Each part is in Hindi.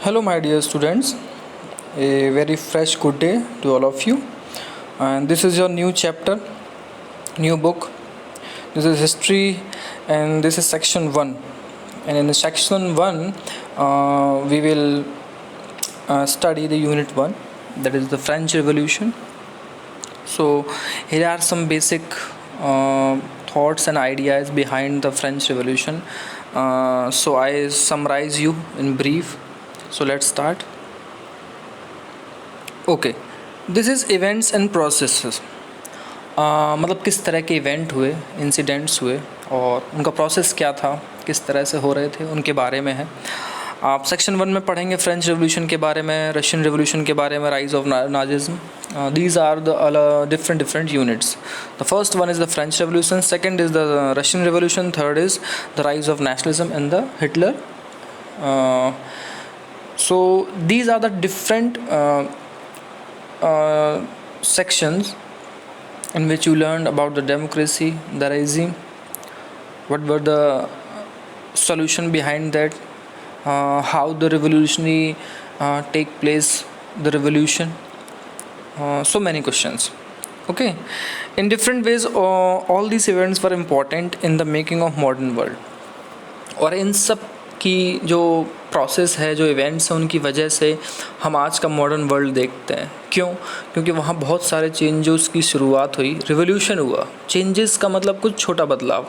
Hello, my dear students. A very fresh good day to all of you. And this is your new chapter, new book. This is history, and this is section 1. And in the section 1, we will study the unit 1, that is the French Revolution. So, here are some basic thoughts and ideas behind the French Revolution. So, I summarize you in brief. So let's start. Okay, this is events and processes. मतलब किस तरह के इवेंट हुए, इंसिडेंट्स हुए और उनका प्रोसेस क्या था, किस तरह से हो रहे थे, उनके बारे में है। आप सेक्शन 1 में पढ़ेंगे फ्रेंच रेवोल्यूशन के बारे में, रशियन रेवोल्यूशन के बारे में, rise of Nazism. These are the different units. The first one is the French revolution, second is the Russian revolution, third is the rise of nationalism and the Hitler. So these are the different sections in which you learned about the democracy, the regime, what were the solution behind that, how the revolutionary take place, the revolution, so many questions. Okay, in different ways all these events were important in the making of modern world. और इन सब की जो प्रोसेस है, जो इवेंट्स हैं, उनकी वजह से हम आज का मॉडर्न वर्ल्ड देखते हैं। क्यों? क्योंकि वहाँ बहुत सारे चेंजेस की शुरुआत हुई, रिवोल्यूशन हुआ। चेंजेस का मतलब कुछ छोटा बदलाव,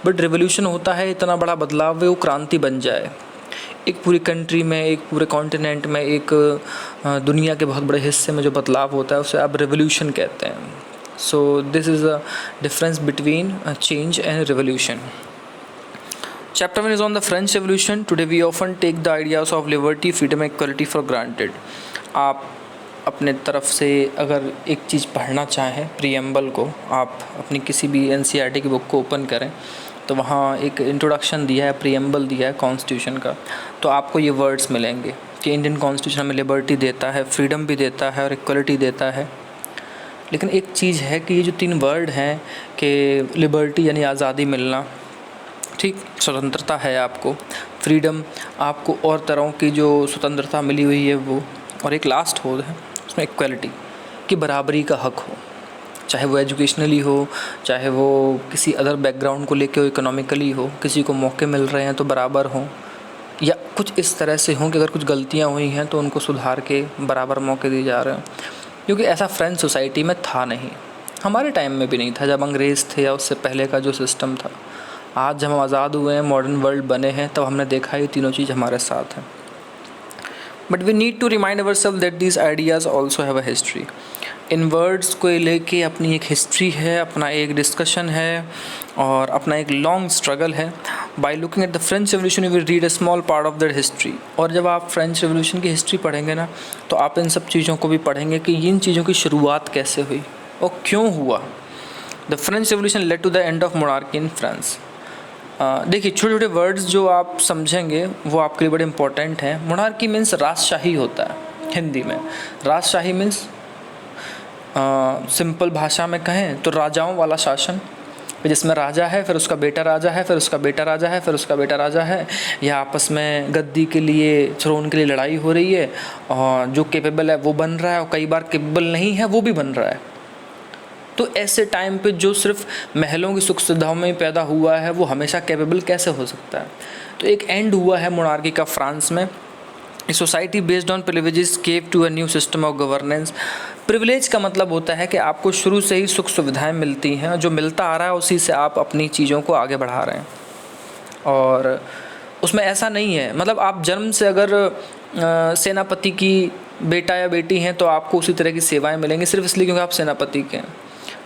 बट रिवोल्यूशन होता है इतना बड़ा बदलाव, वो क्रांति बन जाए। एक पूरी कंट्री में, एक पूरे कॉन्टिनेंट में, एक दुनिया के बहुत बड़े हिस्से में जो बदलाव होता है उसे आप रिवोल्यूशन कहते हैं। So this is the difference between change and revolution. Chapter 1 is on the French Revolution. Today we often take the ideas of liberty, freedom, equality for granted. आप अपने तरफ से अगर एक चीज़ पढ़ना चाहें, प्रीएम्बल को, आप अपनी किसी भी NCERT की बुक को ओपन करें तो वहाँ एक इंट्रोडक्शन दिया है, प्रीएम्बल दिया है कॉन्स्टिट्यूशन का। तो आपको ये वर्ड्स मिलेंगे कि इंडियन कॉन्स्टिट्यूशन हमें लिबर्टी देता है, फ्रीडम भी देता है और इक्वलिटी देता है। लेकिन एक चीज़ है कि ये जो 3 वर्ड हैं कि लिबर्टी यानी आज़ादी मिलना, ठीक, स्वतंत्रता है आपको, फ्रीडम आपको और तरह की जो स्वतंत्रता मिली हुई है वो, और एक लास्ट हो है उसमें इक्वलिटी कि बराबरी का हक हो, चाहे वो एजुकेशनली हो, चाहे वो किसी अदर बैकग्राउंड को लेके हो, इकोनॉमिकली हो, किसी को मौके मिल रहे हैं तो बराबर हों, या कुछ इस तरह से हों कि अगर कुछ गलतियाँ हुई हैं तो उनको सुधार के बराबर मौके दिए जा रहे हैं। क्योंकि ऐसा फ्रेंच सोसाइटी में था नहीं, हमारे टाइम में भी नहीं था जब अंग्रेज़ थे या उससे पहले का जो सिस्टम था। आज जब हम आज़ाद हुए हैं, मॉडर्न वर्ल्ड बने हैं, तब हमने देखा ये तीनों चीज़ हमारे साथ हैं। But we need to remind ourselves that these ideas also have a history. इन वर्ड्स को लेके अपनी एक हिस्ट्री है, अपना एक डिस्कशन है और अपना एक लॉन्ग स्ट्रगल है। By looking at the French revolution you will read a small part of that history. और जब आप फ्रेंच रेवोल्यूशन की हिस्ट्री पढ़ेंगे ना, तो आप इन सब चीज़ों को भी पढ़ेंगे कि इन चीज़ों की शुरुआत कैसे हुई और क्यों हुआ। The French revolution led to the end of monarchy in France. देखिए, छोटे छोटे वर्ड्स जो आप समझेंगे वो आपके लिए बड़े इंपॉर्टेंट हैं। मोनार्की मीन्स राजशाही होता है हिंदी में। राजशाही मीन्स सिंपल भाषा में कहें तो राजाओं वाला शासन, जिसमें राजा है, फिर उसका बेटा राजा है, फिर उसका बेटा राजा है, फिर उसका बेटा राजा है, या आपस में गद्दी के लिए, थ्रोन के लिए लड़ाई हो रही है, और जो कैपेबल है वो बन रहा है और कई बार कैपेबल नहीं है वो भी बन रहा है। तो ऐसे टाइम पे जो सिर्फ महलों की सुख सुविधाओं में पैदा हुआ है वो हमेशा कैपेबल कैसे हो सकता है। तो एक एंड हुआ है मोनार्की का फ्रांस में। A society based on privileges gave to a new system of governance. Privilege का मतलब होता है कि आपको शुरू से ही सुख सुविधाएं मिलती हैं, जो मिलता आ रहा है उसी से आप अपनी चीज़ों को आगे बढ़ा रहे हैं। और उसमें ऐसा नहीं है, मतलब आप जन्म से अगर सेनापति की बेटा या बेटी हैं तो आपको उसी तरह की सेवाएं मिलेंगी, सिर्फ इसलिए क्योंकि आप सेनापति के हैं।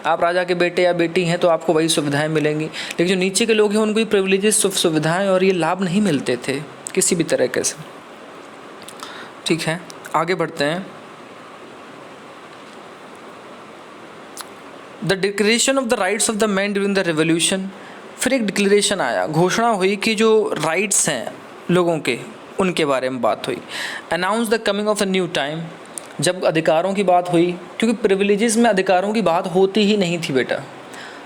आप राजा के बेटे या बेटी हैं तो आपको वही सुविधाएं मिलेंगी। लेकिन जो नीचे के लोग हैं उनको ये प्रिविलेजेस, सुविधाएं और ये लाभ नहीं मिलते थे किसी भी तरीके से। ठीक है, आगे बढ़ते हैं। The declaration of the rights of the man during the revolution. फिर एक डिक्लेरेशन आया, घोषणा हुई कि जो राइट्स हैं लोगों के, उनके बारे में बात हुई। Announce the coming of a new time. जब अधिकारों की बात हुई, क्योंकि प्रिविलेजेस में अधिकारों की बात होती ही नहीं थी बेटा।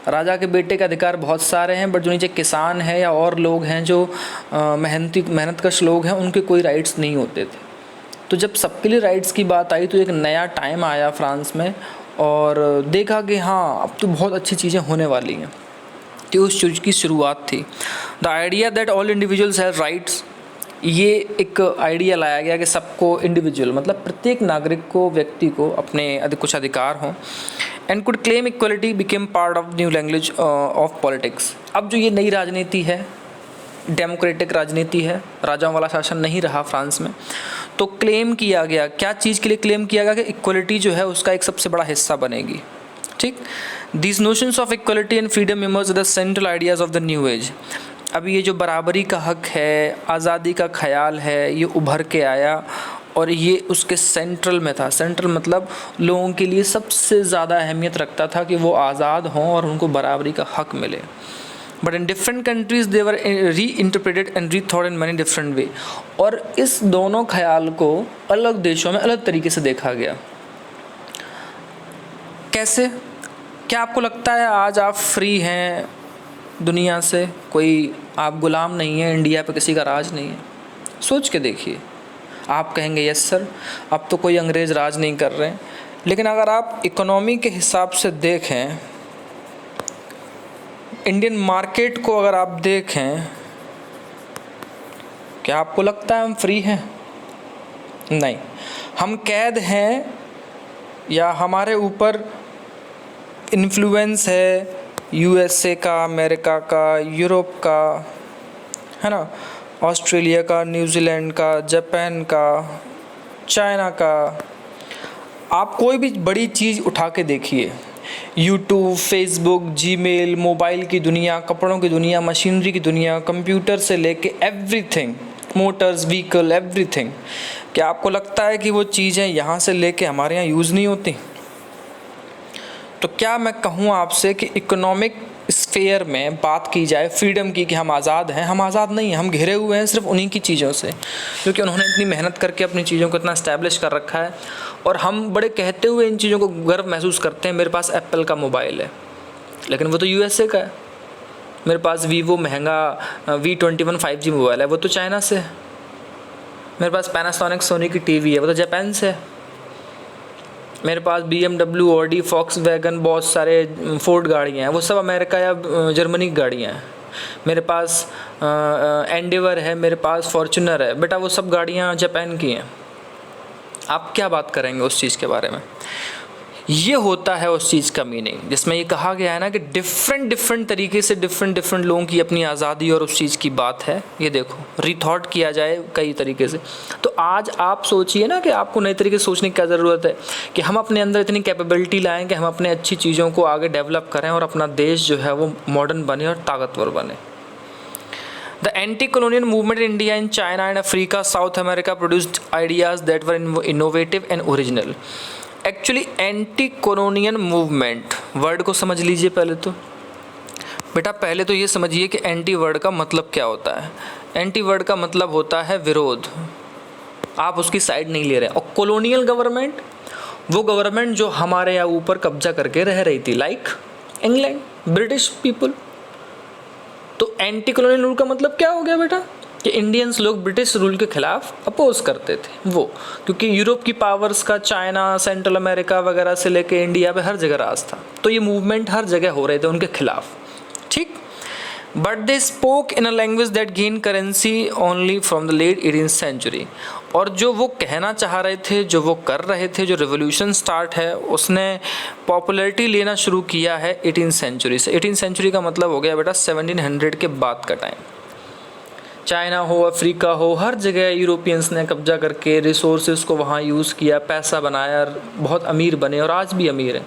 राजा के बेटे के अधिकार बहुत सारे हैं, बट जो नीचे किसान हैं या और लोग हैं जो मेहनतकश लोग हैं, उनके कोई राइट्स नहीं होते थे। तो जब सबके लिए राइट्स की बात आई तो एक नया टाइम आया फ्रांस में, और देखा कि हाँ अब तो बहुत अच्छी चीज़ें होने वाली हैं। तो उस चीज़ की शुरुआत थी। The idea that all individuals have rights, ये एक आइडिया लाया गया कि सबको इंडिविजुअल मतलब प्रत्येक नागरिक को, व्यक्ति को अपने कुछ अधिकार हों, and could claim equality became part of new language of politics. अब जो ये नई राजनीति है, डेमोक्रेटिक राजनीति है, राजाओं वाला शासन नहीं रहा फ्रांस में, तो क्लेम किया गया, क्या चीज़ के लिए क्लेम किया गया कि इक्वलिटी जो है उसका एक सबसे बड़ा हिस्सा बनेगी। ठीक, this notions of equality and freedom emerge the central ideas of the new age. अब ये जो बराबरी का हक है, आज़ादी का ख्याल है, ये उभर के आया और ये उसके सेंट्रल में था। सेंट्रल मतलब लोगों के लिए सबसे ज़्यादा अहमियत रखता था कि वो आज़ाद हों और उनको बराबरी का हक मिले। बट इन डिफरेंट कंट्रीज़ दे वर री interpreted and re thought in many different way. और इस दोनों ख्याल को अलग देशों में अलग तरीके से देखा गया। कैसे? क्या आपको लगता है आज आप फ्री हैं दुनिया से, कोई आप गुलाम नहीं है, इंडिया पे किसी का राज नहीं है? सोच के देखिए। आप कहेंगे यस सर, अब तो कोई अंग्रेज़ राज नहीं कर रहे हैं, लेकिन अगर आप इकोनॉमी के हिसाब से देखें, इंडियन मार्केट को अगर आप देखें, क्या आपको लगता है हम फ्री हैं? नहीं, हम कैद हैं या हमारे ऊपर इन्फ्लुएंस है यूएसए का, अमेरिका का, यूरोप का, है ना, ऑस्ट्रेलिया का, न्यूजीलैंड का, जापान का, चाइना का। आप कोई भी बड़ी चीज़ उठा के देखिए, यूट्यूब, फेसबुक, जीमेल, मोबाइल की दुनिया, कपड़ों की दुनिया, मशीनरी की दुनिया, कंप्यूटर से लेके एवरीथिंग, मोटर्स, व्हीकल, एवरीथिंग। क्या आपको लगता है कि वो चीज़ें यहाँ से लेके हमारे यहाँ यूज़ नहीं होती? तो क्या मैं कहूँ आपसे कि इकोनॉमिक स्फेयर में बात की जाए फ्रीडम की कि हम आज़ाद हैं, हम आज़ाद नहीं हैं। हम घिरे हुए हैं सिर्फ उन्हीं की चीज़ों से, क्योंकि उन्होंने इतनी मेहनत करके अपनी चीज़ों को इतना इस्टेब्लिश कर रखा है, और हम बड़े कहते हुए इन चीज़ों को गर्व महसूस करते हैं। मेरे पास एप्पल का मोबाइल है, लेकिन वो तो यूएसए का है। मेरे पास वीवो महंगा V21 5G मोबाइल है, वो तो चाइना से है। मेरे पास पैनासोनिक सोनी की टीवी है, वो तो जापान से है। मेरे पास BMW, ऑडी, फॉक्सवैगन, बहुत सारे फोर्ड गाड़ियाँ हैं, वो सब अमेरिका या जर्मनी की गाड़ियाँ हैं। मेरे पास एंडेवर है, मेरे पास फॉर्च्यूनर है, बेटा वो सब गाड़ियाँ जापान की हैं। आप क्या बात करेंगे उस चीज़ के बारे में? ये होता है उस चीज़ का मीनिंग, जिसमें ये कहा गया है ना कि डिफरेंट तरीके से डिफरेंट लोगों की अपनी आज़ादी और उस चीज़ की बात है। ये देखो, रीथॉट किया जाए कई तरीके से। तो आज आप सोचिए ना कि आपको नए तरीके से सोचने की क्या ज़रूरत है कि हम अपने अंदर इतनी कैपेबिलिटी लाएँ कि हम अपने अच्छी चीज़ों को आगे डेवलप करें और अपना देश जो है वो मॉडर्न बने और ताकतवर बने। The anti-colonial movement in India, in China and Africa, South America produced ideas that were innovative and original. Actually anti colonial movement word को समझ लीजिए पहले तो। बेटा पहले तो ये समझिए कि एंटी वर्ड का मतलब क्या होता है। एंटी वर्ड का मतलब होता है विरोध, आप उसकी साइड नहीं ले रहे। और कॉलोनियल गवर्नमेंट, वो गवर्नमेंट जो हमारे यहाँ ऊपर कब्जा करके रह रही थी, लाइक इंग्लैंड, ब्रिटिश पीपल। तो एंटी कॉलोनियल रूल का मतलब क्या हो गया बेटा कि इंडियंस लोग ब्रिटिश रूल के खिलाफ अपोज करते थे वो, क्योंकि यूरोप की पावर्स का चाइना, सेंट्रल अमेरिका वगैरह से लेके इंडिया पे हर जगह राज था। तो ये मूवमेंट हर जगह हो रहे थे उनके खिलाफ, ठीक। But they spoke in a language that gain currency only from the late 18th century. और जो वो कहना चाह रहे थे, जो वो कर रहे थे, जो रिवोल्यूशन स्टार्ट है, उसने पॉपुलैरिटी लेना शुरू किया है 18th सेंचुरी से। 18th सेंचुरी का मतलब हो गया बेटा 1700 के बाद का टाइम। चाइना हो, अफ्रीका हो, हर जगह यूरोपियंस ने कब्जा करके रिसोर्सेज को वहाँ यूज़ किया, पैसा बनाया, बहुत अमीर बने और आज भी अमीर हैं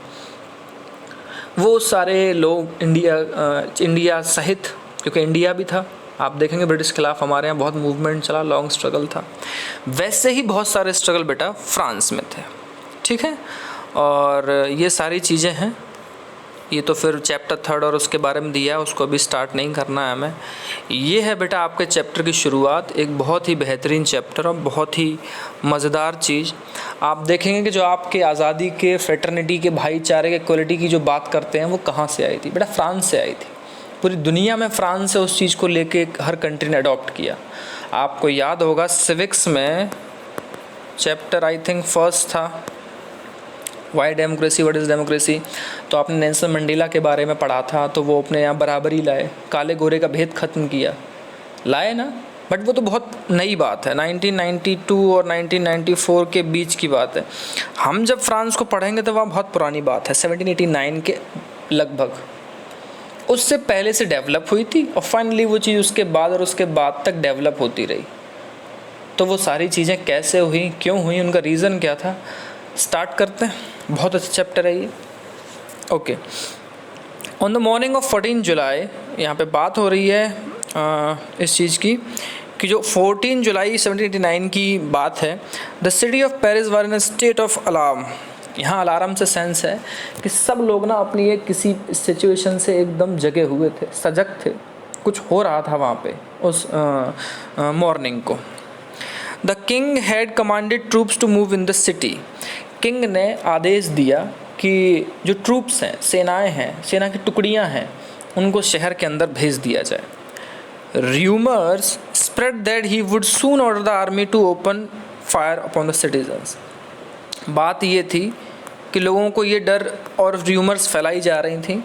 वो सारे लोग। इंडिया सहित, क्योंकि इंडिया भी था, आप देखेंगे ब्रिटिश के खिलाफ हमारे यहाँ बहुत मूवमेंट चला, लॉन्ग स्ट्रगल था। वैसे ही बहुत सारे स्ट्रगल बेटा फ्रांस में थे, ठीक है। और ये सारी चीज़ें हैं, ये तो फिर चैप्टर 3 और उसके बारे में दिया है, उसको अभी स्टार्ट नहीं करना है हमें। ये है बेटा आपके चैप्टर की शुरुआत, एक बहुत ही बेहतरीन चैप्टर और बहुत ही मज़ेदार चीज़। आप देखेंगे कि जो आपके आज़ादी के, फ्रेटर्निटी के, भाईचारे के, इक्वलिटी की जो बात करते हैं वो कहाँ से आई थी बेटा? फ्रांस से आई थी। पूरी दुनिया में फ्रांस से उस चीज़ को लेके हर कंट्री ने अडॉप्ट किया। आपको याद होगा सिविक्स में चैप्टर आई थिंक फर्स्ट था, Y democracy, what is democracy. तो आपने नेल्सन मंडेला के बारे में पढ़ा था, तो वो अपने यहाँ बराबरी लाए, काले गोरे का भेद ख़त्म किया, लाए ना। बट वो तो बहुत नई बात है, 1992 और 1994 के बीच की बात है। हम जब फ्रांस को पढ़ेंगे तो वहाँ बहुत पुरानी बात है, 1789 के लगभग, उससे पहले से डेवलप हुई थी और फाइनली वो चीज़ उसके बाद और उसके बाद तक डेवलप होती रही। तो वो सारी चीज़ें कैसे हुई, क्यों हुई, उनका रीज़न क्या था, स्टार्ट करते हैं। बहुत अच्छा चैप्टर है ये। Okay, on the morning of 14 जुलाई, यहाँ पे बात हो रही है इस चीज़ की कि जो 14 जुलाई 1789 की बात है, the city of Paris were in a state of alarm. यहाँ अलार्म से सेंस है कि सब लोग ना अपनी एक किसी सिचुएशन से एकदम जगे हुए थे, सजग थे, कुछ हो रहा था वहाँ पे उस मॉर्निंग को। The king had commanded troops to move in the city. King ने आदेश दिया कि जो ट्रूप्स हैं, सेनाएं हैं, सेना की टुकड़ियां हैं, उनको शहर के अंदर भेज दिया जाए। Rumours spread that he would soon order the army to open fire upon the citizens. बात ये थी कि लोगों को ये डर और रूमर्स फैलाई जा रही थी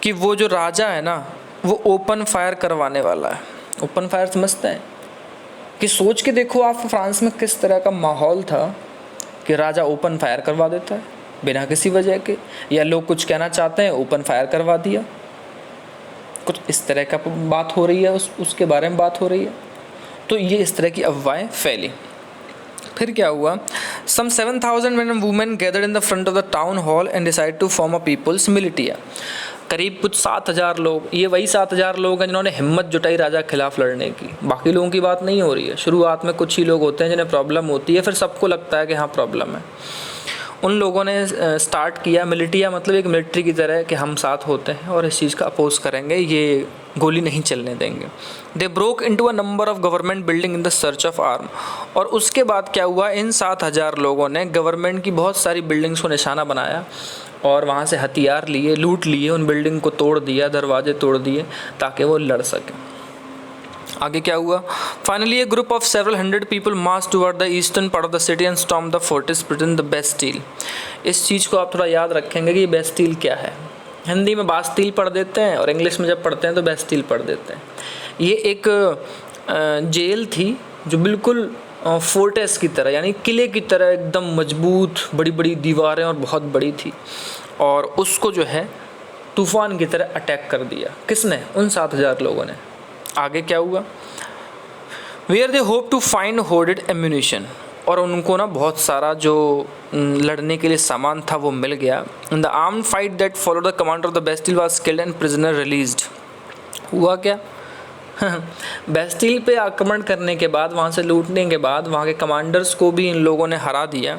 कि वो जो राजा है ना, वो ओपन फायर करवाने वाला है। ओपन फायर समझते हैं कि सोच के देखो आप फ्रांस में किस तरह का माहौल था कि राजा ओपन फायर करवा देता है बिना किसी वजह के, या लोग कुछ कहना चाहते हैं ओपन फायर करवा दिया, कुछ इस तरह का बात हो रही है, उसके बारे में बात हो रही है। तो ये इस तरह की अफवाहें फैली। फिर क्या हुआ, सम 7,000 men and women gathered in the front of the town hall and decided to form a people's militia। करीब कुछ 7,000 लोग, ये वही 7,000 लोग हैं जिन्होंने हिम्मत जुटाई राजा के खिलाफ लड़ने की। बाकी लोगों की बात नहीं हो रही है। शुरुआत में कुछ ही लोग होते हैं जिन्हें प्रॉब्लम होती है, फिर सबको लगता है कि हाँ प्रॉब्लम है। उन लोगों ने स्टार्ट किया मिलिटिया, मतलब एक मिलिट्री की तरह कि हम साथ होते हैं और इस चीज़ का अपोज करेंगे, ये गोली नहीं चलने देंगे। They broke into a number of government building in the search of arm. और उसके बाद क्या हुआ, इन 7,000 लोगों ने गवर्नमेंट की बहुत सारी बिल्डिंग्स को निशाना बनाया और वहाँ से हथियार लिए, लूट लिए, उन बिल्डिंग को तोड़ दिया, दरवाजे तोड़ दिए ताकि वो लड़ सकें। आगे क्या हुआ, finally A group of several hundred people March toward the eastern part of the city and storm the fortress between the Bastille. इस चीज़ को आप थोड़ा याद रखेंगे कि ये बेस्टील क्या है। हिंदी में बास्तील पढ़ देते हैं और इंग्लिश में जब पढ़ते हैं तो बेस्टील पढ़ देते हैं। ये एक जेल थी जो बिल्कुल फोर्टेस की तरह, यानी किले की तरह एकदम मजबूत, बड़ी बड़ी दीवारें और बहुत बड़ी थी, और उसको जो है तूफ़ान की तरह अटैक कर दिया। किसने? उन 7,000 लोगों ने। आगे क्या हुआ, where they hope to find hoarded ammunition, और उनको ना बहुत सारा जो लड़ने के लिए सामान था वो मिल गया। In the armed fight that followed the commander of the Bastille was killed and prisoner released. हुआ क्या बेस्टिल पे आक्रमण करने के बाद, वहाँ से लूटने के बाद, वहाँ के कमांडर्स को भी इन लोगों ने हरा दिया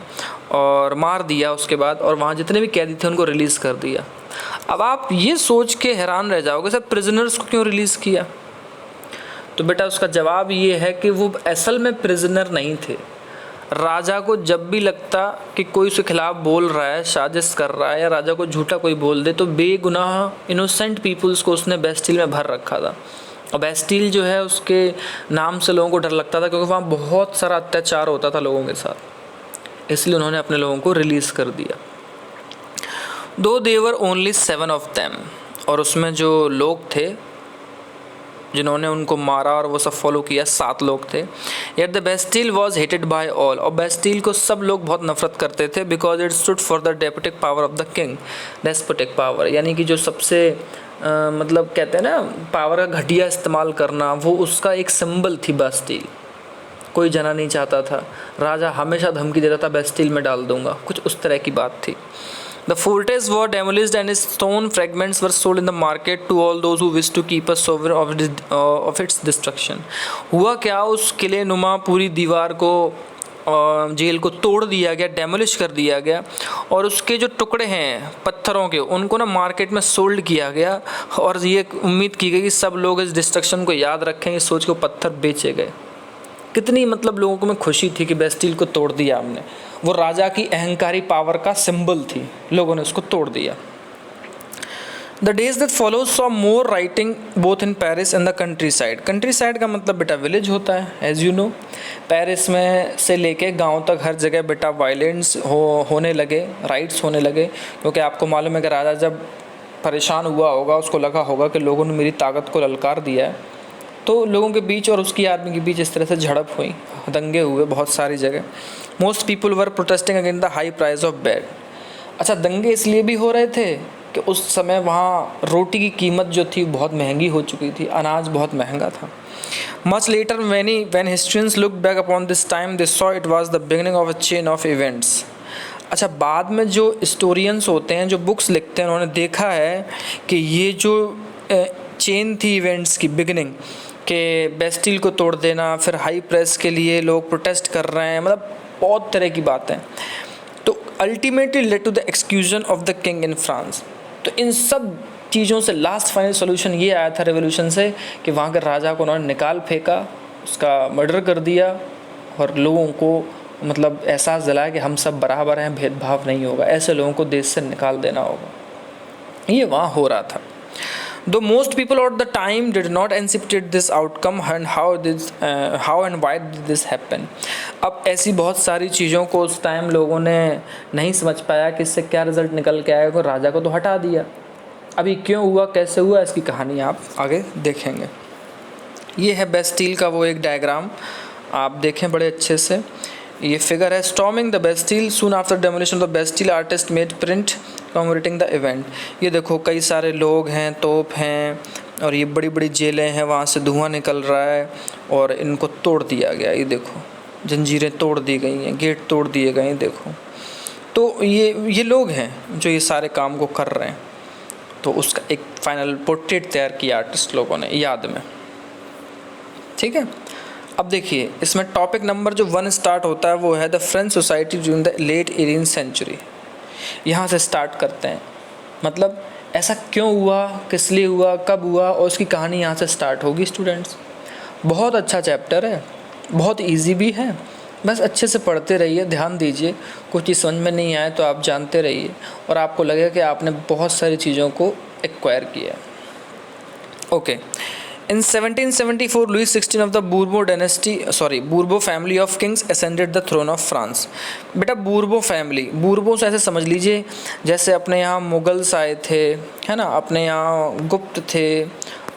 और मार दिया उसके बाद, और वहाँ जितने भी कैदी थे उनको रिलीज़ कर दिया। अब आप ये सोच के हैरान रह जाओगे, सर प्रिजनर्स को क्यों रिलीज़ किया? तो बेटा उसका जवाब ये है कि वो असल में प्रिजनर नहीं थे। राजा को जब भी लगता कि कोई उसके खिलाफ बोल रहा है, साजिश कर रहा है, या राजा को झूठा कोई बोल दे, तो बेगुनाह इनोसेंट पीपल्स को उसने बेस्टिल में भर रखा था। और बेस्टिल जो है उसके नाम से लोगों को डर लगता था क्योंकि वहाँ बहुत सारा अत्याचार होता था लोगों के साथ, इसलिए उन्होंने अपने लोगों को रिलीज़ कर दिया। दो देवर ओनली 7 ऑफ देम, और उसमें जो लोग थे जिन्होंने उनको मारा और वो सब फॉलो किया, 7 लोग थे। Yet the Bastille was hated by all, और बेस्टिल को सब लोग बहुत नफरत करते थे, because it stood for the despotic power of the king. Despotic power यानी कि जो सबसे मतलब कहते हैं ना पावर का घटिया इस्तेमाल करना, वो उसका एक सिंबल थी बेस्टिल। कोई जना नहीं चाहता था, राजा हमेशा धमकी देता था बेस्टिल में डाल दूंगा, कुछ उस तरह की बात थी। The fortress was demolished and its stone fragments were sold in the market to all those who wished to keep a souvenir of its destruction। हुआ क्या, उस किले नुमा पूरी दीवार को, जेल को तोड़ दिया गया, डेमोलिश कर दिया गया, और उसके जो टुकड़े हैं पत्थरों के उनको ना मार्केट में सोल्ड किया गया, और ये उम्मीद की गई कि सब लोग इस डिस्ट्रक्शन को याद रखेंगे, सोच के पत्थर बेचे गए। कितनी मतलब लोगों को में खुशी थी कि बेस्टिल को तोड़ दिया हमने, वो राजा की अहंकारी पावर का सिंबल थी, लोगों ने उसको तोड़ दिया। The days that follow saw more writing both in Paris and the country side. Country side का मतलब बेटा विलेज होता है, एज यू नो। पेरिस में से लेके गांव तक हर जगह बेटा वायलेंस होने लगे, राइट्स होने लगे, क्योंकि आपको मालूम है कि राजा जब परेशान हुआ होगा, उसको लगा होगा कि लोगों ने मेरी ताकत को ललकार दिया है, तो लोगों के बीच और उसकी आर्मी के बीच इस तरह से झड़प हुई, दंगे हुए बहुत सारी जगह। Most people were protesting against the high price of bread. अच्छा, दंगे इसलिए भी हो रहे थे कि उस समय वहाँ रोटी की कीमत जो थी बहुत महंगी हो चुकी थी, अनाज बहुत महंगा था। Much later when historians look back upon this time they saw it was the beginning of a chain of events। अच्छा, बाद में जो हिस्टोरियंस होते हैं, जो बुक्स लिखते हैं, उन्होंने देखा है कि ये जो चेन थी इवेंट्स की, बिगिनिंग के बेस्टिल को तोड़ देना, फिर हाई प्रेस के लिए लोग प्रोटेस्ट कर रहे हैं, मतलब बहुत तरह की बातें, तो ultimately led to the execution of the king in France. तो इन सब चीज़ों से लास्ट फाइनल सोल्यूशन ये आया था रेवोल्यूशन से कि वहाँ के राजा को उन्होंने निकाल फेंका, उसका मर्डर कर दिया और लोगों को मतलब एहसास दिलाया कि हम सब बराबर हैं, भेदभाव नहीं होगा, ऐसे लोगों को देश से निकाल देना होगा। ये वहाँ हो रहा था। Though most people at the time did not anticipate this outcome and how and why did this happen। अब ऐसी बहुत सारी चीज़ों को उस टाइम लोगों ने नहीं समझ पाया कि इससे क्या रिजल्ट निकल के आएगा। राजा को तो हटा दिया, अभी क्यों हुआ, कैसे हुआ, इसकी कहानी आप आगे देखेंगे। ये है बेस्टिल का वो एक डायग्राम, आप देखें बड़े अच्छे से। ये फिगर है storming the Bastille soon after demolition of the Bastille, artist made print commemorating the event. ये देखो कई सारे लोग हैं, तोप हैं, और ये बड़ी बड़ी जेलें हैं, वहाँ से धुआं निकल रहा है और इनको तोड़ दिया गया। ये देखो जंजीरें तोड़ दी गई हैं, गेट तोड़ दिए गए हैं, देखो। तो ये लोग हैं जो ये सारे काम को कर रहे हैं। तो उसका एक फाइनल पोर्ट्रेट तैयार किया आर्टिस्ट लोगों ने याद में, ठीक है। अब देखिए इसमें टॉपिक नंबर जो 1 स्टार्ट होता है वो है the French society during the late 18th century. यहाँ से स्टार्ट करते हैं, मतलब ऐसा क्यों हुआ, किस लिए हुआ, कब हुआ, और उसकी कहानी यहाँ से स्टार्ट होगी स्टूडेंट्स। बहुत अच्छा चैप्टर है, बहुत इजी भी है, बस अच्छे से पढ़ते रहिए, ध्यान दीजिए। कुछ चीज़ समझ में नहीं आए तो आप जानते रहिए और आपको लगेगा कि आपने बहुत सारी चीज़ों को एक्वायर किया। Okay, In 1774, Louis XVI of the Bourbon family of kings ascended the throne of France। बेटा बूर्बो फैमिली, बूर्बो से ऐसे समझ लीजिए जैसे अपने यहाँ मुगल्स आए थे, है ना, अपने यहाँ गुप्त थे,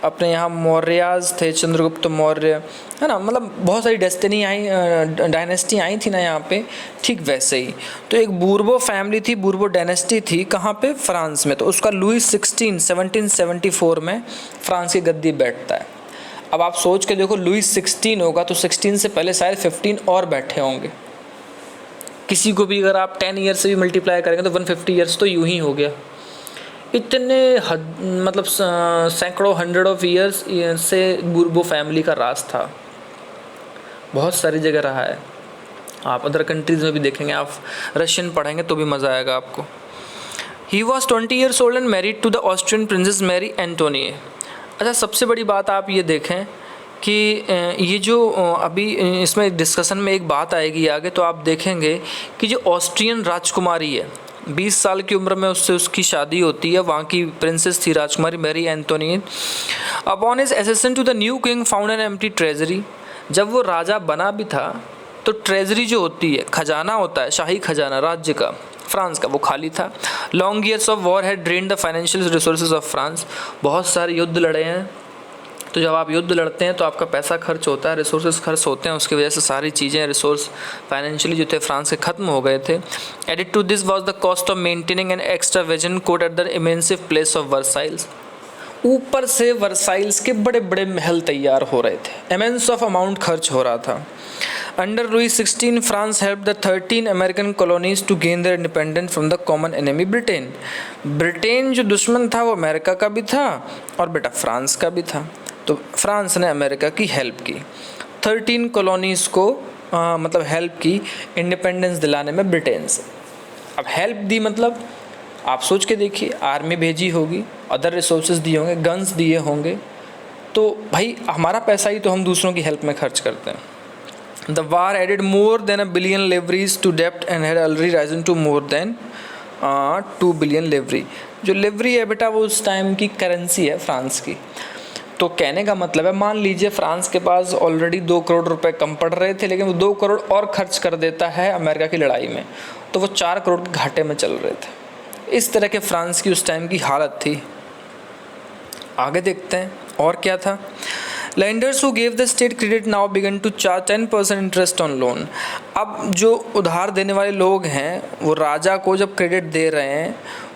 अपने यहाँ मौर्याज थे, चंद्रगुप्त मौर्य, है ना, मतलब बहुत सारी डायनेस्टी आई थी ना यहाँ पे, ठीक वैसे ही। तो एक बूर्बो फैमिली थी, बूर्बो डायनेस्टी थी, कहाँ पे, फ्रांस में। तो उसका लुई 1774 में फ्रांस की गद्दी बैठता है। अब आप सोच के देखो, लुई 16 होगा तो 16 से पहले शायद 15 और बैठे होंगे। किसी को भी अगर आप 10 ईयर्स से भी मल्टीप्लाई करेंगे तो 150 ईयर्स तो यूं ही हो गया। इतने मतलब सैकड़ों 100 ऑफ ईयर्स से बूर्बो फैमिली का राज था, बहुत सारी जगह रहा है। आप अदर कंट्रीज़ में भी देखेंगे, आप रशियन पढ़ेंगे तो भी मज़ा आएगा आपको। He was 20 years old and married to the Austrian princess Marie Antoinette. अच्छा, सबसे बड़ी बात आप ये देखें कि ये जो अभी इसमें डिस्कशन में एक बात आएगी आगे, तो आप देखेंगे कि जो ऑस्ट्रियन राजकुमारी है, 20 साल की उम्र में उससे उसकी शादी होती है। वहाँ की प्रिंसेस थी राजकुमारी Marie Antoinette. Upon his accession to the new king found an empty treasury. जब वो राजा बना भी था तो ट्रेजरी जो होती है, खजाना होता है, शाही खजाना राज्य का, फ्रांस का, वो खाली था। Long years of war had drained the financial resources of France. बहुत सारे युद्ध लड़े हैं, तो जब आप युद्ध लड़ते हैं तो आपका पैसा खर्च होता है, रिसोर्सेज खर्च होते हैं, उसकी वजह से सारी चीज़ें, रिसोर्स फाइनेंशियली जो थे फ्रांस के ख़त्म हो गए थे। Added to this was the cost of maintaining an extravagant court at the immense place of Versailles. ऊपर से वर्साइल्स के बड़े बड़े महल तैयार हो रहे थे, इमेंस ऑफ अमाउंट खर्च हो रहा था। Under Louis 16 France help the 13 American colonies to gain their independence from the common enemy Britain. Britain जो दुश्मन था वो अमेरिका का भी था और बेटा फ्रांस का भी था। तो फ्रांस ने अमेरिका की हेल्प की, 13 कॉलोनीज़ को मतलब हेल्प की इंडिपेंडेंस दिलाने में ब्रिटेन से। अब हेल्प दी मतलब आप सोच के देखिए, आर्मी भेजी होगी, अदर रिसोर्सेज दिए होंगे, गन्स दिए होंगे, तो भाई हमारा पैसा ही तो हम दूसरों की हेल्प में खर्च करते हैं। The war added more than $1 billion levies to डेप्ट and had already risen to more than 2 billion livres. जो लिवरी है बेटा वो उस टाइम की करेंसी है फ्रांस की। तो कहने का मतलब है, मान लीजिए फ्रांस के पास ऑलरेडी 2 करोड़ रुपए कम पड़ रहे थे, लेकिन वो 2 करोड़ और खर्च कर देता है अमेरिका की लड़ाई में, तो वो 4 करोड़ के घाटे में चल रहे थे। इस तरह के फ्रांस की उस टाइम की हालत थी। आगे देखते हैं और क्या था। Lenders who gave the state credit now began to charge 10% interest on loan। अब जो उधार देने वाले लोग हैं वो राजा को जब क्रेडिट दे रहे हैं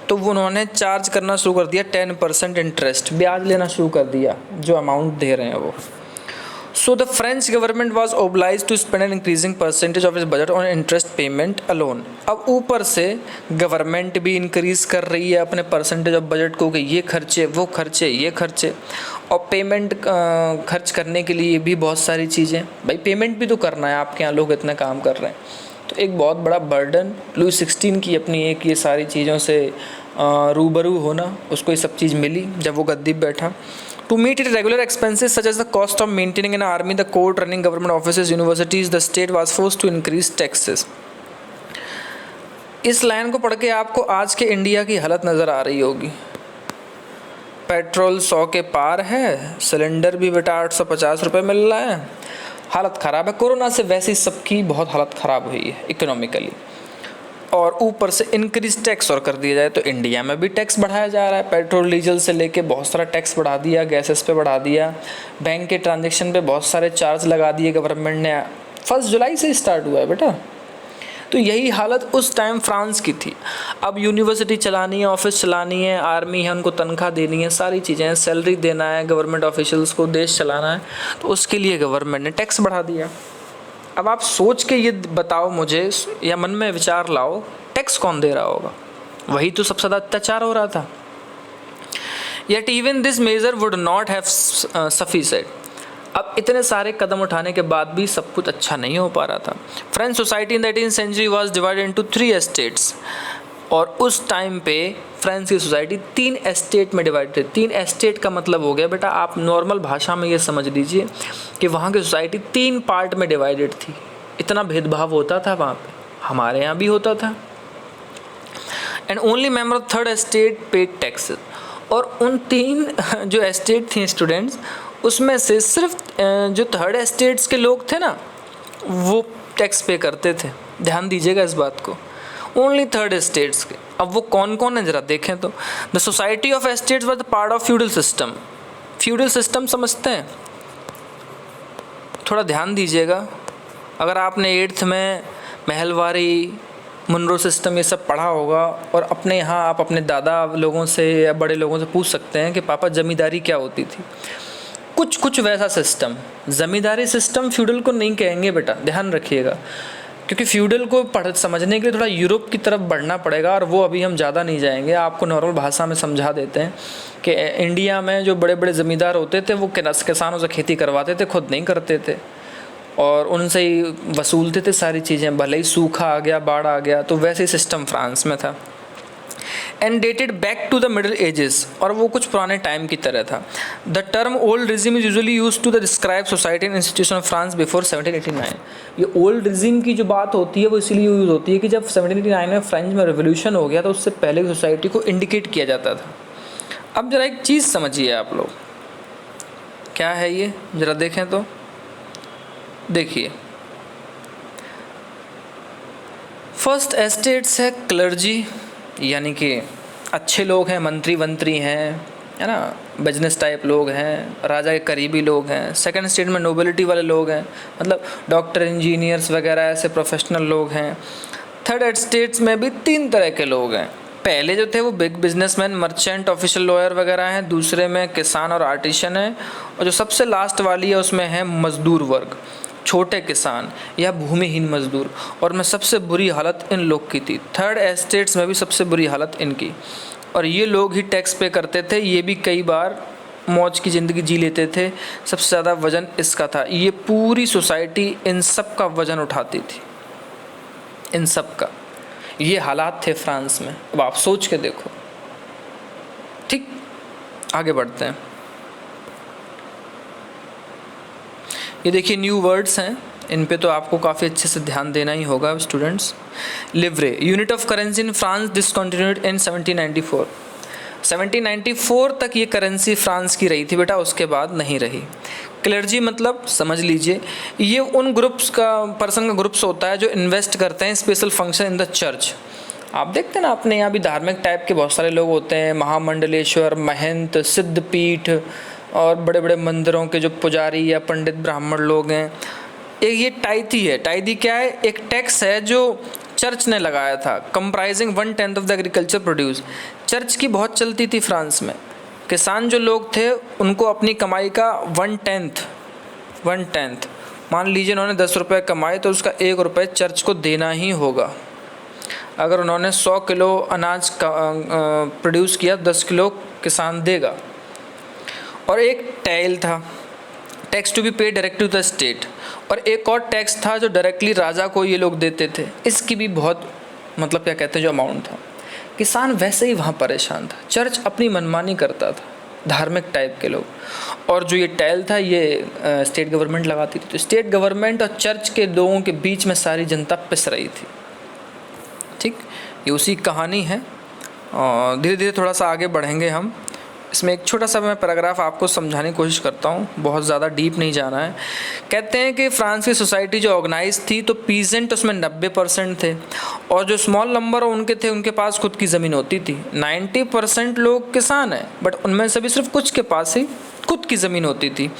तो वो उन्होंने चार्ज करना शुरू कर दिया 10% इंटरेस्ट, ब्याज लेना शुरू कर दिया जो अमाउंट दे रहे हैं वो। So the French government was obliged to spend an increasing percentage of its budget on interest payment alone। अब ऊपर से गवर्नमेंट भी इंक्रीज कर रही है अपने परसेंटेज ऑफ बजट को कि ये खर्चे वो खर्चे ये खर्चे, और पेमेंट खर्च करने के लिए भी बहुत सारी चीज़ें, भाई पेमेंट भी तो करना है, आपके यहाँ लोग इतना काम कर रहे हैं। तो एक बहुत बड़ा बर्डन लुई 16 की अपनी एक ये सारी चीज़ों से रूबरू होना, उसको ये सब चीज़ मिली जब वो गद्दी पे बैठा। To meet its regular expenses such as the cost of maintaining an army, the court, running government offices, universities, the state was forced to increase taxes। इस लाइन को पढ़ के आपको आज के इंडिया की हालत नज़र आ रही होगी। पेट्रोल 100 के पार है, सिलेंडर भी बेटा 850 रुपये मिल रहा है, हालत ख़राब है। कोरोना से वैसे ही सबकी बहुत हालत ख़राब हुई है इकोनॉमिकली, और ऊपर से इंक्रीज टैक्स और कर दिया जाए तो इंडिया में भी टैक्स बढ़ाया जा रहा है। पेट्रोल डीजल से लेके बहुत सारा टैक्स बढ़ा दिया, गैसेस पे बढ़ा दिया, बैंक के ट्रांजैक्शन पे बहुत सारे चार्ज लगा दिए गवर्नमेंट ने। 1 जुलाई से स्टार्ट हुआ है बेटा। तो यही हालत उस टाइम फ्रांस की थी। अब यूनिवर्सिटी चलानी है, ऑफिस चलानी है, आर्मी है, उनको तनख्वाह देनी है, सारी चीज़ें हैं, सैलरी देना है गवर्नमेंट ऑफिशियल्स को, देश चलाना है, तो उसके लिए गवर्नमेंट ने टैक्स बढ़ा दिया। अब आप सोच के ये बताओ मुझे, या मन में विचार लाओ, टैक्स कौन दे रहा होगा? वही तो सबसे ज़्यादा अत्याचार हो रहा था। Yet even this measure would not have sufficed। अब इतने सारे कदम उठाने के बाद भी सब कुछ अच्छा नहीं हो पा रहा था। French society in the 18th century was divided into 3 estates, और उस टाइम पे फ्रांस की सोसाइटी 3 एस्टेट में डिवाइड थी। 3 एस्टेट का मतलब हो गया बेटा, आप नॉर्मल भाषा में ये समझ लीजिए कि वहाँ की सोसाइटी 3 पार्ट में डिवाइडेड थी। इतना भेदभाव होता था वहाँ पे, हमारे यहाँ भी होता था। And only member of 3rd estate paid taxes. और उन 3 जो एस्टेट थी स्टूडेंट्स, उसमें से सिर्फ जो 3rd एस्टेट्स के लोग थे ना, वो टैक्स पे करते थे। ध्यान दीजिएगा इस बात को, ओनली 3rd एस्टेट्स के। अब वो कौन कौन है जरा देखें तो। The society of estates was the part of feudal system. Feudal system समझते हैं? थोड़ा ध्यान दीजिएगा, अगर आपने 8th में महलवारी, मुनरो सिस्टम ये सब पढ़ा होगा, और अपने यहाँ आप अपने दादा लोगों से या बड़े लोगों से पूछ सकते हैं कि पापा ज़मींदारी क्या होती थी। कुछ वैसा सिस्टम। ज़मींदारी सिस्टम फ्यूडल को नहीं कहेंगे बेटा, ध्यान रखिएगा, क्योंकि फ्यूडल को समझने के लिए थोड़ा यूरोप की तरफ बढ़ना पड़ेगा, और वो अभी हम ज़्यादा नहीं जाएंगे। आपको नॉर्मल भाषा में समझा देते हैं कि इंडिया में जो बड़े बड़े ज़मींदार होते थे वो किसानों से खेती करवाते थे, खुद नहीं करते थे, और उनसे ही वसूलते थे सारी चीज़ें, भले ही सूखा आ गया, बाढ़ आ गया। तो वैसे ही सिस्टम फ्रांस में था। And dated back to the middle ages, और वो कुछ पुराने टाइम की तरह था। The term old regime is usually used to the describe society and institution of France before 1789। ये ओल्ड रिजिम की जो बात होती है वो इसीलिए यूज़ होती है कि जब 1789 में फ्रेंच में रेवोल्यूशन हो गया तो उससे पहले की सोसाइटी को इंडिकेट किया जाता था। अब ज़रा एक चीज़ समझिए आप लोग, क्या है ये, ज़रा देखें तो। देखिए, फर्स्ट एस्टेट्स है क्लर्जी, यानी कि अच्छे लोग हैं, मंत्री वंत्री हैं, है ना, बिजनेस टाइप लोग हैं, राजा के करीबी लोग हैं। सेकंड स्टेट में नोबिलिटी वाले लोग हैं, मतलब डॉक्टर, इंजीनियर्स वगैरह ऐसे प्रोफेशनल लोग हैं। थर्ड एस्टेट्स में भी 3 तरह के लोग हैं। पहले जो थे वो big businessman, merchant, official lawyer वगैरह हैं। दूसरे में किसान और आर्टिशन है, और जो सबसे लास्ट वाली है उसमें है मजदूर वर्ग, छोटे किसान या भूमिहीन मजदूर। और में सबसे बुरी हालत इन लोग की थी। थर्ड एस्टेट्स में भी सबसे बुरी हालत इनकी, और ये लोग ही टैक्स पे करते थे। ये भी कई बार मौज की ज़िंदगी जी लेते थे। सबसे ज़्यादा वज़न इसका था। ये पूरी सोसाइटी इन सब का वज़न उठाती थी, इन सब का। ये हालात थे फ्रांस में। अब आप सोच के देखो। ठीक, आगे बढ़ते हैं। ये देखिए न्यू वर्ड्स हैं, इन पे तो आपको काफ़ी अच्छे से ध्यान देना ही होगा students. Livre unit of currency in France discontinued in 1794। 1794 तक ये करेंसी फ्रांस की रही थी बेटा, उसके बाद नहीं रही। क्लर्जी मतलब समझ लीजिए, ये उन ग्रुप्स का पर्सन का ग्रुप्स होता है जो इन्वेस्ट करते हैं special function in the church. आप देखते हैं ना अपने यहाँ भी धार्मिक टाइप के बहुत सारे लोग होते हैं, महामंडलेश्वर, महंत, सिद्धपीठ और बड़े बड़े मंदिरों के जो पुजारी या पंडित ब्राह्मण लोग हैं। एक ये टाइथी है। टाइथी क्या है? एक टैक्स है जो चर्च ने लगाया था, comprising 1/10 of the agriculture produce. Church की बहुत चलती थी फ्रांस में। किसान जो लोग थे उनको अपनी कमाई का 1/10 मान लीजिए उन्होंने 10 रुपये कमाए तो उसका 1 रुपये चर्च को देना ही होगा। अगर उन्होंने 100 किलो अनाज का प्रोड्यूस किया, 10 किलो किसान देगा। और एक टैल था, tax to be paid direct to the state. और एक और टैक्स था जो डायरेक्टली राजा को ये लोग देते थे। इसकी भी बहुत मतलब क्या कहते हैं जो अमाउंट था। किसान वैसे ही वहाँ परेशान था, चर्च अपनी मनमानी करता था, धार्मिक टाइप के लोग। और जो ये टैल था ये स्टेट गवर्नमेंट लगाती थी। तो स्टेट गवर्नमेंट और चर्च के लोगों के बीच में सारी जनता पिस रही थी। ठीक, ये उसी कहानी है। और धीरे धीरे थोड़ा सा आगे बढ़ेंगे हम। इसमें एक छोटा सा मैं पैराग्राफ आपको समझाने की कोशिश करता हूँ, बहुत ज़्यादा डीप नहीं जाना है। कहते हैं कि फ्रांस की सोसाइटी जो ऑर्गेनाइज थी तो पीजेंट उसमें 90% थे, और जो स्मॉल नंबर उनके थे उनके पास खुद की ज़मीन होती थी। 90% लोग किसान हैं, बट उनमें से भी सिर्फ कुछ के पास ही खुद की ज़मीन होती थी।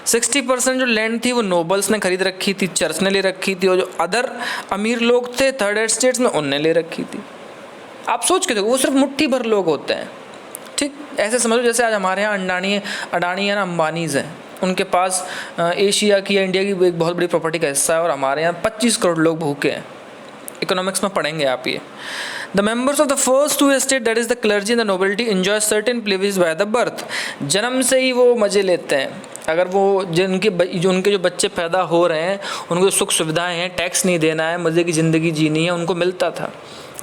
60% जो लैंड थी वो नोबल्स ने खरीद रखी थी, चर्च ने ले रखी थी, और जो अदर अमीर लोग थे थर्ड एस्टेट्स में उनने ले रखी थी। आप सोच के देखो, वो सिर्फ मुट्ठी भर लोग होते हैं। ठीक, ऐसे समझो जैसे आज हमारे यहाँ अडानी है ना, अंबानीज़ हैं, उनके पास एशिया की या इंडिया की एक बहुत बड़ी प्रॉपर्टी का हिस्सा है, और हमारे यहाँ 25 करोड़ लोग भूखे हैं। इकोनॉमिक्स में पढ़ेंगे आप ये। The members of the first two estate that is the clergy and the nobility enjoy certain privileges by the birth. जन्म से ही वो मज़े लेते हैं। अगर वो उनके जो बच्चे पैदा हो रहे हैं उनको सुख सुविधाएं हैं, टैक्स नहीं देना है, मज़े की ज़िंदगी जीनी है, उनको मिलता था।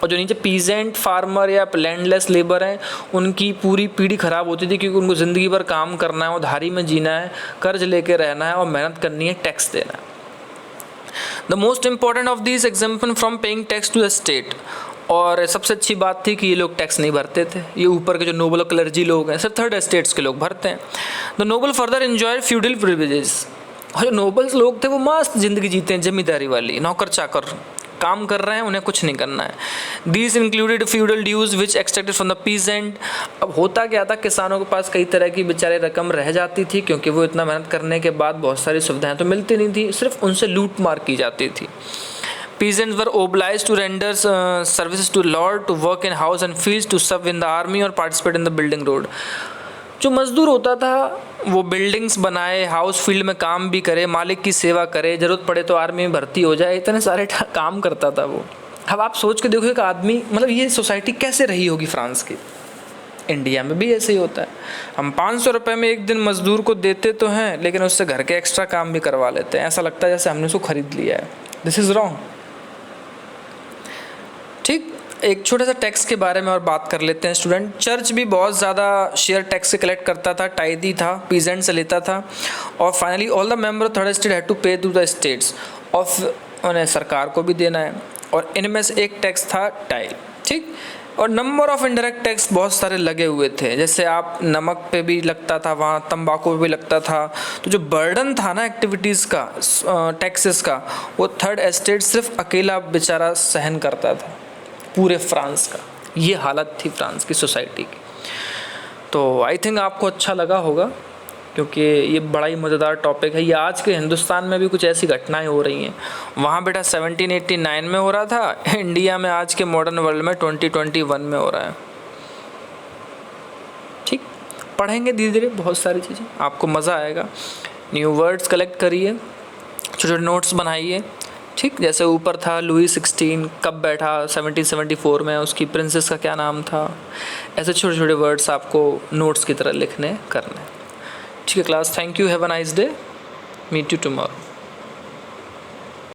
और जो नीचे पीजेंट फार्मर या लैंडलेस लेबर हैं उनकी पूरी पीढ़ी ख़राब होती थी, क्योंकि उनको ज़िंदगी भर काम करना है, उधारी में जीना है, कर्ज लेके रहना है और मेहनत करनी है, टैक्स देना है। The most important of this example from paying tax to the state. और सबसे अच्छी बात थी कि ये लोग टैक्स नहीं भरते थे। ये ऊपर के जो नोबल और क्लर्जी लोग हैं सिर्फ थर्ड एस्टेट्स के लोग भरते हैं। The noble further enjoy feudal privileges. और जो नोबल्स लोग थे वो मस्त ज़िंदगी जीते हैं, जमींदारी वाली, नौकर चाकर काम कर रहे हैं, उन्हें कुछ नहीं करना है। These included feudal dues which extracted from the peasant. अब होता क्या था, किसानों के पास कई तरह की बेचारे रकम रह जाती थी, क्योंकि वो इतना मेहनत करने के बाद बहुत सारी सुविधाएं तो मिलती नहीं थी, सिर्फ उनसे लूट मार की जाती थी। Peasants were obliged to render services to lord, to work in house and fields, to serve in the army or participate in the building road। जो मजदूर होता था वो बिल्डिंग्स बनाए, हाउस फील्ड में काम भी करे, मालिक की सेवा करे, ज़रूरत पड़े तो आर्मी में भर्ती हो जाए, इतने सारे काम करता था वो। अब आप सोच के देखो एक आदमी, मतलब ये सोसाइटी कैसे रही होगी फ्रांस की। इंडिया में भी ऐसे ही होता है। हम 500 रुपये में एक दिन मजदूर को देते तो हैं, लेकिन उससे घर के एक्स्ट्रा काम भी करवा लेते हैं। ऐसा लगता है जैसे हमने उसको खरीद लिया है। This is wrong. ठीक, एक छोटा सा टैक्स के बारे में और बात कर लेते हैं स्टूडेंट। चर्च भी बहुत ज़्यादा शेयर टैक्स से कलेक्ट करता था, टाइदी था, पीजेंट से लेता था। और finally all the member third state had to pay to the states of, उन्हें सरकार को भी देना है। और इनमें से एक टैक्स था टाइल। ठीक, और नंबर ऑफ इनडायरेक्ट टैक्स बहुत सारे लगे हुए थे। जैसे आप नमक पे भी लगता था, वहाँ तंबाकू पे भी लगता था। तो जो बर्डन था ना एक्टिविटीज़ का, टैक्सेस का, वो थर्ड एस्टेट सिर्फ अकेला बेचारा सहन करता था पूरे फ्रांस का। ये हालत थी फ्रांस की सोसाइटी की। तो आई थिंक आपको अच्छा लगा होगा, क्योंकि ये बड़ा ही मज़ेदार टॉपिक है। ये आज के हिंदुस्तान में भी कुछ ऐसी घटनाएं हो रही हैं। वहाँ बेटा 1789 में हो रहा था, इंडिया में आज के मॉडर्न वर्ल्ड में 2021 में हो रहा है। ठीक, पढ़ेंगे धीरे धीरे बहुत सारी चीज़ें, आपको मज़ा आएगा। न्यू वर्ड्स कलेक्ट करिए, छोटे छोटे नोट्स बनाइए। ठीक, जैसे ऊपर था लुई 16 कब बैठा 1774 में, उसकी प्रिंसेस का क्या नाम था। ऐसे छोटे छोटे वर्ड्स आपको नोट्स की तरह लिखने करने। ठीक है class, thank you, have a nice day, meet you tomorrow.